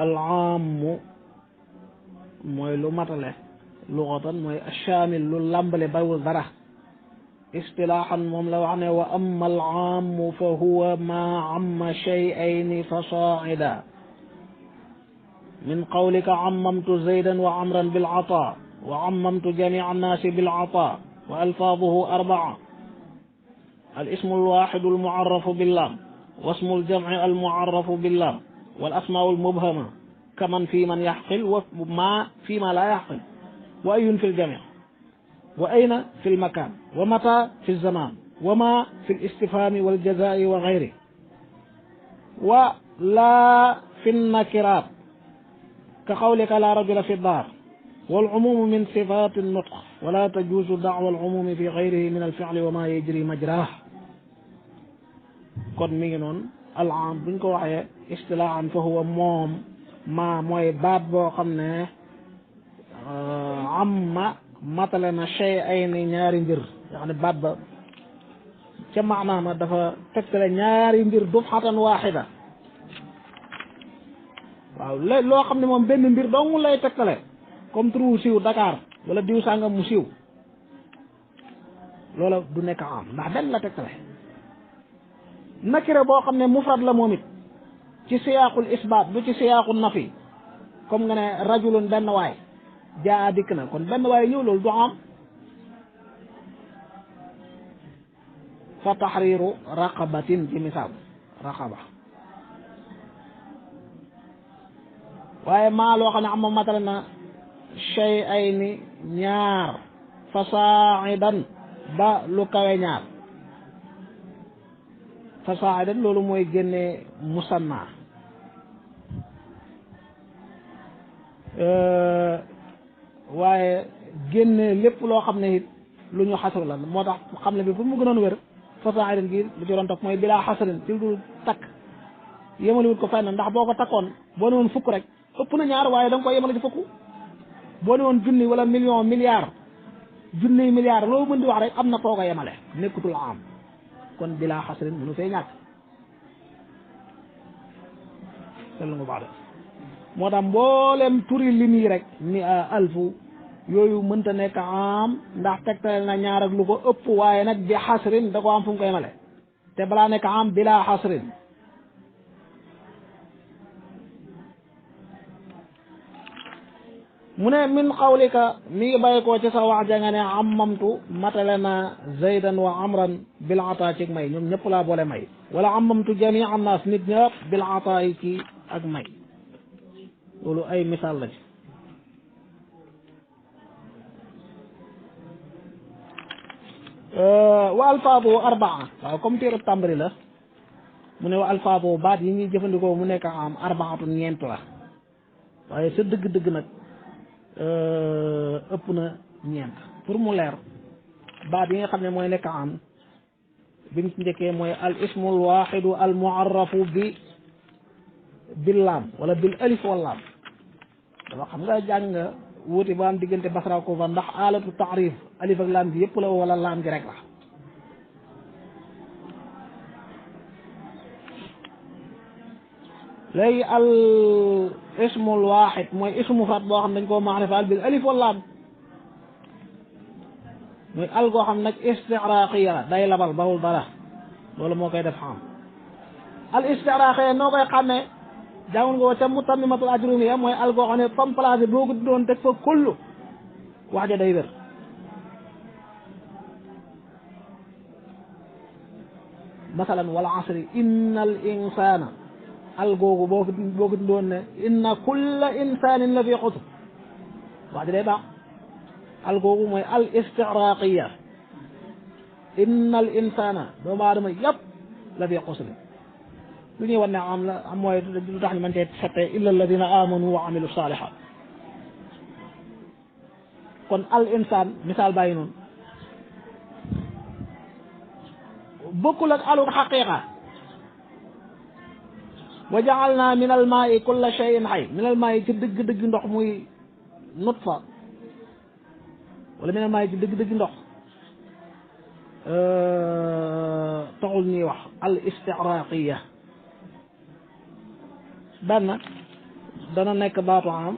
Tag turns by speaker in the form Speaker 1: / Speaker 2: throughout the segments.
Speaker 1: alaamu mooy lu matale luxatan mooy ashaamil lu làmbale bawul dara istilaaxan moom la wax ne wa amma alaamu fa huwa ma amma shay'ayni fa saa'ida min qawlika ammamtu zaydan wa amran bil ataa wa ammamtu jamii annaasi bil ataa wa alfaaduhu arbaa al ismu alwaaxidu almucarrafu billaam wa ismu aljamci almucarrafu billaam wal asmaau almubhama kaman fi man yaxqil wa ma fi ma laa yaxqil wa ayun fi ljamic wa ayna fi lmakaan wa mata fi lzamaan wa ma fi listifhaami waljazaai wa gayri wa laa fi nnakiraat ka qawlika laa rajula fi daar والعموم من صفات النطق ولا تجوز دعوى العموم في غيره من الفعل وما يجري مجراه kon mi ngi noonu al-aam buñ ko waxee istilaahan fa huwa moom maa mooy baat boo xam ne amma matale na shay'ayni ñaari mbir yoo xam ne baat ba ca maanaama dafa tegtale ñaari mbir duf'atan waaxida waaw loo xam ne moom benn mbir dong lay tegtale comme turu siiw Dakar wala diw sàngam mu siiw loola du nekk am ndax benn la tegtale nakira boo xam ne mufrad la moom it ci siyaaqul isbaat du ci siyaaqul nafi comme nga ne rajulun benn waay jaa dikk na kon benn waay ñëw loolu du am fa tahriru raqabatin ci misaal raqaba waaye maa loo xam ne am ma matale na shay'ayni ñaar fasaa'idan ba lu kawe ñaar fasaa'idan loolu mooy génne musanna waaye génne lépp loo xam ne it lu ñu xasru la moo tax xam ne bi pour mu gënoon wér fasaa'idan gi lu ci doon topp mooy bilaa xasrin ci dul takk yemaliwut ko fenn ndax boo ko takkoon boo ne woon fukk rek ëpp na ñaar waaye da nga koy yemale ci fukk boo ne woon junni wala million milliard junni milliard loo mën di wax rek am na foo ko yemale nekkutul am kon bilaa xasrin mënu fee ñàkk sellu nga baax de moo tax mboolem turi lim yi rek ni alfu yooyu mënta nekk am ndax tegtale na ñaar ak lu ko ëpp waaye nag bi xasrin da ko am fu mu ko yemale te balaa nekk am bilaa xasrin mu ne min qawlika mi ngi bàyyi koo ci sa wax ja nga ne ammamtu matale na zaydan wa amran bil ataa ci may ñoom ñëpp laa boole may wala ammamtu jamii annaas nit ñëpp bil ataa yi ci ak may loolu ay misaal la ci wa alfaadu arbaa waaw comme téerab tàmbali la mu ne wa alfaadu baat yi ñuy jëfandikoo mu nekk am arbaatu ñeent la waaye sa dëgg-dëgg nag ëpp na ñeent pour mu leer baat yi nga xam ne mooy nekk am bi mu ci njëkkee mooy al ismul waaxidu al muarrafu bil laam wala bil alif wal laam dafa xam nga jàng nga wuute ba am diggante basra ko fa ndax alatu taarif alif ak laam gi yëpp la wala laam gi rek la léegi al ismul waaxid mooy ismu mufrad boo xam dañ koo maarifaal bil alif wal laam muy al goo xam nag istixraaqiya la day labal bawul dara loolu moo koy def xam al istixraaqiya noo koy xàmmee jàngoon nga ca mutammimatul ajrumiya mooy al goo xam ne fam placé boo ko doon teg fa kullu wax ja day wér masalan wal asri inna al insana al googu boo ko doon ne inna kulla insanin la fi xusr wax ja day baax al googu mooy al istixraaqiya inna al insana doomu aadama yëpp la fi xusr lu ñuy wan ne am la am mooy lu tax ñu mën cee fette illa alladina amanu wa amilu salihat kon al insaan misaal bàyyi noonu bokkul ak alul xaqiqa wa ja'alna min al maa'i kulla shay'in hayy min al maa'i ci dëgg-dëgg ndox muy nutfa wala min al maa'i ci dëgg-dëgg ndox taxul ñuy wax al istixraaqiya benn dana nekk baatu am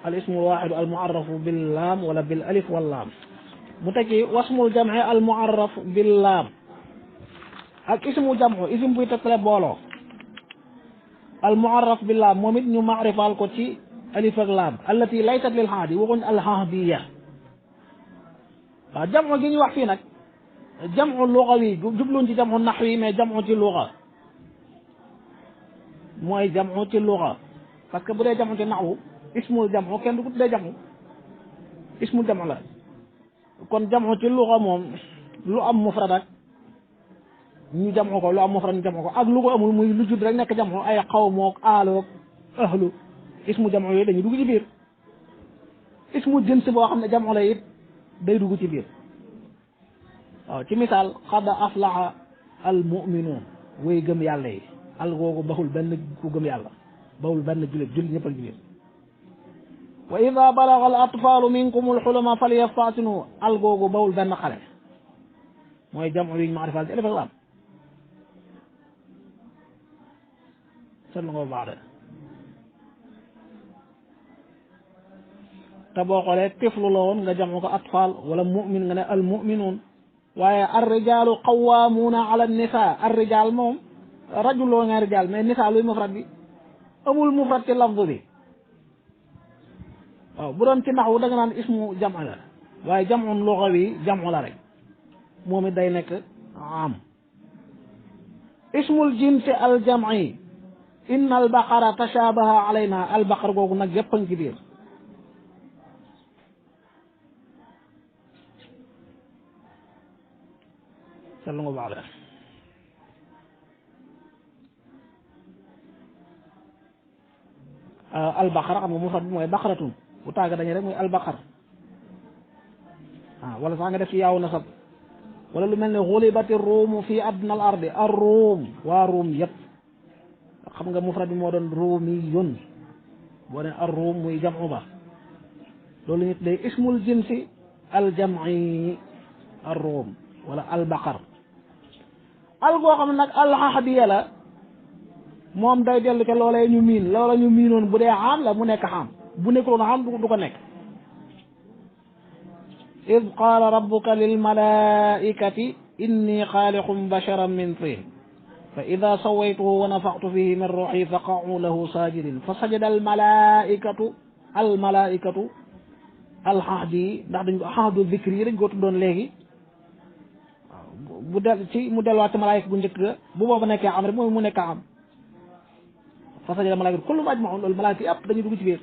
Speaker 1: al ismul waaxidu al muarrafu bil laam wala bil alif wal laam mu tekki wasmul jam'i al muarraf bil laam ak ismu jam'u ism buy tekkale booloo al muarraf bil laam moom it ñu maarifal ko ci alif ak laam allati laysat lil haadi waxuñ al haadiya waaw jam'u gi ñu wax fii nag jam'u lugawi jubluñ ci jam'u naxwi mais jam'u ci luga mooy jam'u ci luga parce que bu dee jam'u ci naxwu ismul jam'u kenn du ko tuddee jam'u ismul jam'u la kon jam'u ci luga moom lu am mufrad ak ñu jam'u ko lu am mufrad ñu jam'u ko ak lu ko amul muy lu judd rek nekk jam'u ay xawmook aalook ahlu ismu jam'u yooyu dañuy dugg ci biir ismu jins boo xam ne jam'u la it day dugg ci biir waaw ci misaal qad aflaha al mu'minuun way gëm yàlla yi al googu baxul benn ku gëm yàlla baxul benn jullit ñëpp ak jullit wa ida balaga al atfaalu minkum al xulama falyastatinu al googu baxul benn xale mooy jam'u yuñ maarifal ci alif ak laam seetlu nga baax de te boo xoolee tiflu la woon nga jam'u ko atfaal wala mu'min nga ne al mu'minuun waaye ar rijaalu qawwaamuuna ala nisaa ar rijaal moom rajul loo nga rijaal mais nisaa luy mufrad bi amul mufrad ci lafz bi waaw bu doon ci naxwu da nga naan ismu jam'a la waaye jam'un lugawi jam'u la rek moom it day nekk am ismul jinsi al jam'i inna al baqara tashabaha alayna al baqar googu nag yëpp a ngi ci biir seetlu nga baax de albaqara xam nga mufrad bi mooy baqaratun bu tàgga dañu rek mooy albaqar wala sax nga def ci yaaw nasab wala lu mel ne xulibati ruumu fii adna al ardi ar ruum waa ruum yëpp xam nga mufrad bi moo doon ruumiyun boo ne ar ruum muy jam'u ba loolu nit day ismul jinsi al jam'i ar ruum wala albaqar al goo xam ne nag al ahadiya la moom day dellu ca loolee ñu miin loola ñu miinoon bu dee xam la mu nekk xam bu nekkuloon xam du ko nekk id qaala rabbuka lil malaikati inni xaaliqum basharan min tin fa ida sawaytuhu wa nafaxtu fihi min ruuxi fa qa'u lahu sajidin fa sajada al malaikatu al ahdi ndax dañ ko ahdu zikri yi dañ ko tuddoon léegi bu del ci mu delluwaat ci malaayika bu njëkk ga bu booba nekkee am rek mooy mu nekk am fa sajada malaayika kullu ajmaun loolu malaayika yëpp dañuy dugg ci biir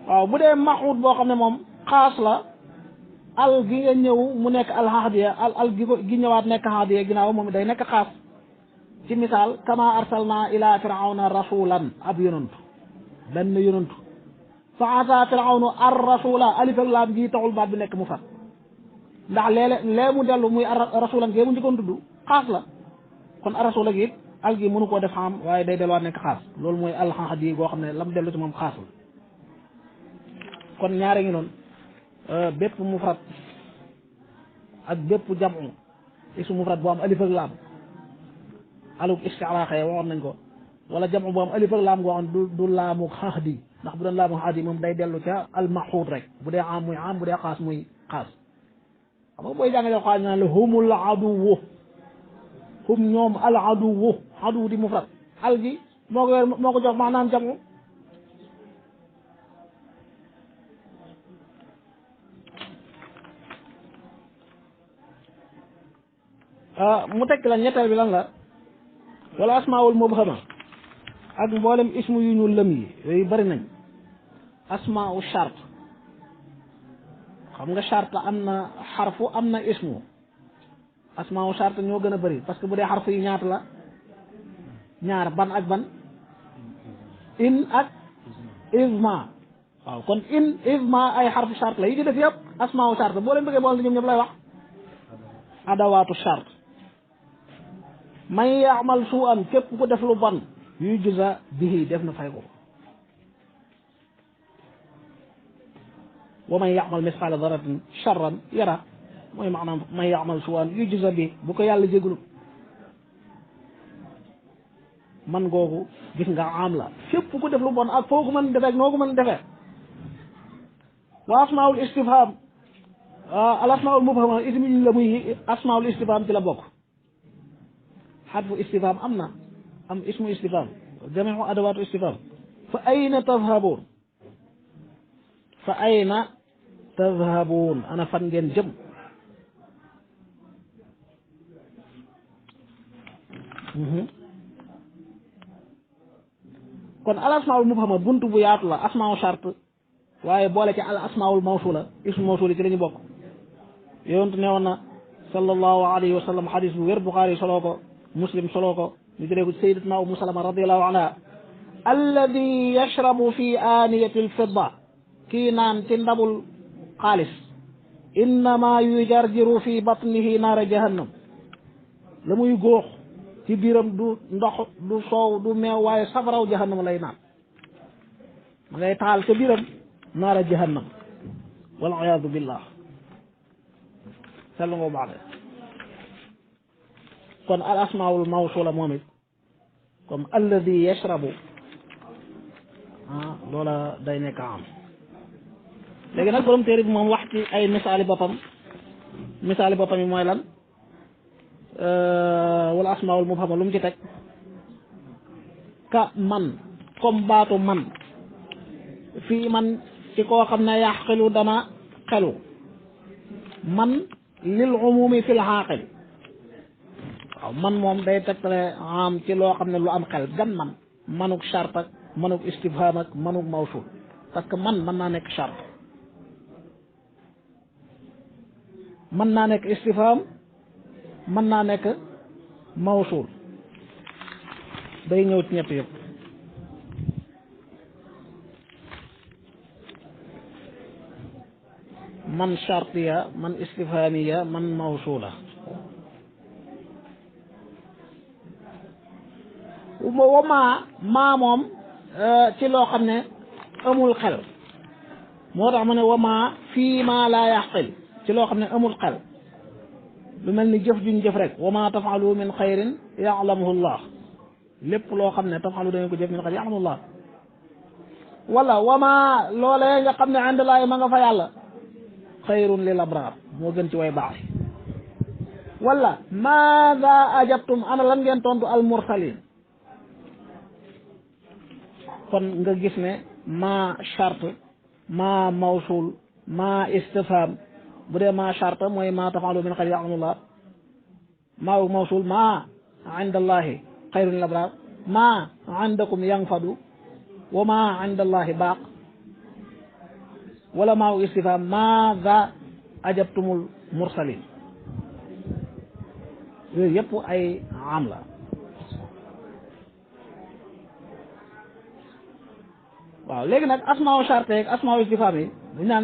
Speaker 1: waaw bu dee maxuut boo xam ne moom xaas la al gi nga ñëw mu nekk al hadiya al gi ñëwaat nekk hadiya ginnaaw moom day nekk xaas ci misaal kama arsalna ila firawna rasulan ab yonantu benn yonantu fa asa firawnu ar rasula alif ak laam gi taxul baat bi nekk mu fat ndax léeg mu dellu muy rasulan gee mu njëkkoon tudd xaas la kon rasula gi it al gi mënu koo def xam waaye day delluwaat nekk xaas loolu mooy alxahdi goo xam ne lam dellu ci moom xaas la kon ñaare ngi noonu bépp mufrad ak bépp jam'u isu mufrad boo am alif ak laam aluk isti'raaxe waxoon nañ ko wala jam'u boo am alif ak laam goo xam du laamu xahdi ndax bu doon laamu xahdi moom day dellu ca almaxuud rek bu dee am muy am bu dee xaas muy xaas xam nga booy jàngale xaas naan la humul aduwu hum ñoom al aduwu aduwu di mufrad al gi moo ko jox maanaam jam'u mu tekk la ñetteel bi lan la wala asmaul mubhama ak mboolem ismu yu ñu lëm yi yooyu bari nañ asmaul shart xam nga shart am na xarfu am na ismu asmaul shart ñoo gën a bari parce que bu dee xarfu yi ñaata la ñaar ban ak ban in ak isma waaw kon in isma ay xarfu shart la yi di def yëpp asmaul shart boo leen bëggee boole ñoom ñëpp lay wax adawaatu shart man yaamal suu'an képp ku def lu bon yujza bihi def na fay ko wa man yaamal misqaala daratin charran yara mooy maanaam man yaamal suu'an yujza bihi bu ko yàlla jégalu man googu gis nga am la fépp ku def lu bon ak foo ko mën defee ak noo ko mën defee. wa asmaul istifham al asmaul mubhama ismi la muy asmaul istifham ci la bokk. xarfu istifham am na am ismu istifham jamiu adawatu istifham fa ayna tadhabun fa ayna tadhabun ana fan ngeen jëm. kon al asmaul mubhama buntu bu yaatu la asmaul shart waaye boole ci al asmaul mawsula ismu mawsuli ci la ñu bokk. yonent ne woon na sallallahu alayhi wa sallam xadis bu wér Buxaari soloo ko Muslim soloo ko ñu jëlee ko sayyidatuna Ummu Salama radiyallahu anha alladi yashrabu fi aaniyati alfidda kii naan ci ndabul xaalis innama yujarjiru fi batnihi naara jahannam la muy góox ci biiram du ndox du soow du meew waaye safaraw jahannam lay naan ma ngay taal ca biiram naara jahannam wal iyaadu billah sellu nga baax de kon al asmaul mawsula moom it comme alladi yashrabu loola day nekk am léegi nag borom téere bi moom wax ci ay misaali boppam yi mooy lan wala asmaul mubhama lu mu ci teg ka man comme baatu man fii man ci koo xam ne yaxqilu dana xelu man lil umumi fil xaaqil waaw man moom day tegtale am ci loo xam ne lu am xel gan man manuk chart ak manuk istifham ak manuk mawsul parce que man mën naa nekk chart mën naa nekk istifham mën naa nekk mawsul day ñëw ci ñett yëpp man chartiya man istifhamiya man mawsula wa maa moom ci loo xam ne amul xel moo tax mu ne wa maa fii maa laa yaxqil ci loo xam ne amul xel lu mel ni jëf juñ jëf rek wa maa tafalu min xayrin yaalamuhu llah lépp loo xam ne tafalu dañu ko jëf min xayrin yaalamuhu llah wala wa maa loolee nga xam ne indallaahi ma nga fa yàlla xayrun lil abraar moo gën ci way baax wala maada ajabtum ana lan ngeen tontu al mursalin kon nga gis ne ma charte ma mawsul ma istifham bu dee ma charte mooy ma tafalu min xayrin ya'lamullah ma mawsul ma indallahi xayrun lil abraar ma indakum yanfadu wa ma indallahi baaq wala maa istifham maada ajabtumul mursalin yooyu yëpp ay am la waaw léegi nag asmaaw charte ak asmaaw istifham yi dañ naan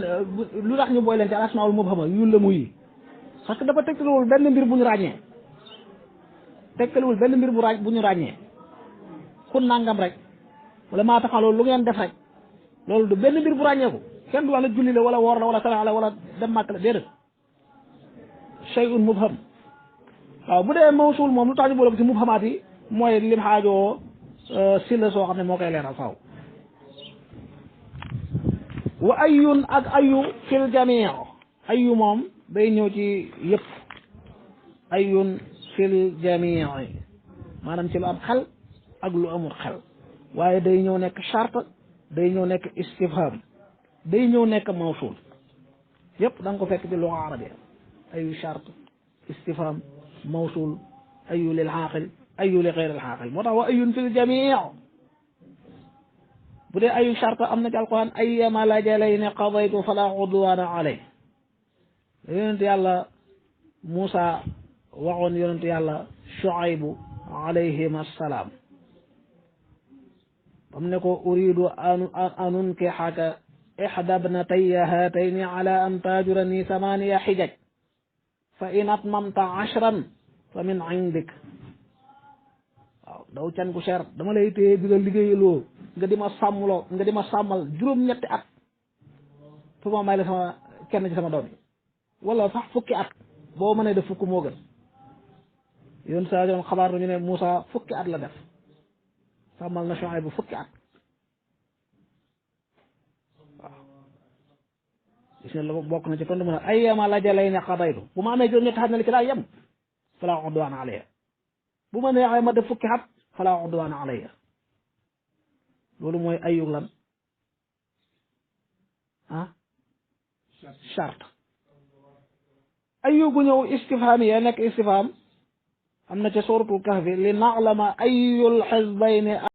Speaker 1: lu tax ñu booy leen ci al asmaawul mubhama yu la muy parce que dafa tegtalewul benn mbir bu ñu ràññee tegtalewul benn mbir bu ñu ràññee ku nangam rek wala maa taxaa loolu lu ngeen def rek loolu du benn mbir bu ràññeeku kenn du wax ne julli la wala woor la wala sarax la wala dem màkk la déedéet shay'un mubham waaw bu dee mawsul moom lu tax ñu boole ko ci mubhamaat yi mooy lim xaajoo si la soo xam ne moo koy leeral faaw wa ayun ak ayu fil jamii ayu moom day ñëw ci yëpp ayun fil jamii maanaam ci lu am xel ak lu amul xel waaye day ñëw nekk charte day ñëw nekk istifham day ñëw nekk mawsul yëpp da nga ko fekk ci lugha arabia ayu charte istifham mawsul ayu lil xaaqil ayu li xeyr al xaaqil moo tax wa ayun fil jamii bu dee ayu charte am na ci alquran ayyama lajalayni qadaytu fala udwana alay yonent yàlla Muusa waxoon yonent yàlla Shuaybu alayhim assalaam bam ne ko uridu an unkihaka ihda ibnatayya haatayni ala an taajurani samaniya xijaj fa in atmamta ashran fa min indik waaw daw can gu cher dama lay téye di la liggéeyaloo nga di ma sàmmloo nga di ma sàmmal juróom-ñetti at pour ma may la sama kenn ci sama doom yi wala sax fukki at boo mënee def fukk moo gën yoon saa yoon xabaar nañu ne Moussa fukki at la def sàmmal na Shuayb bu fukki at waaw gis nga la bokk na ci tontu mu ne ayyama lajalayni qadaytu bu ma amee juróom-ñetti at ne li ci laa yem falaa udwaana alayya bu ma neexee ma def fukki at falaa udwaana alayya loolu mooy ayug lan ah charte ayugu ñëw istifham yi nekk istifham am na ca suratul kahfi li na'lama ayul xisbayni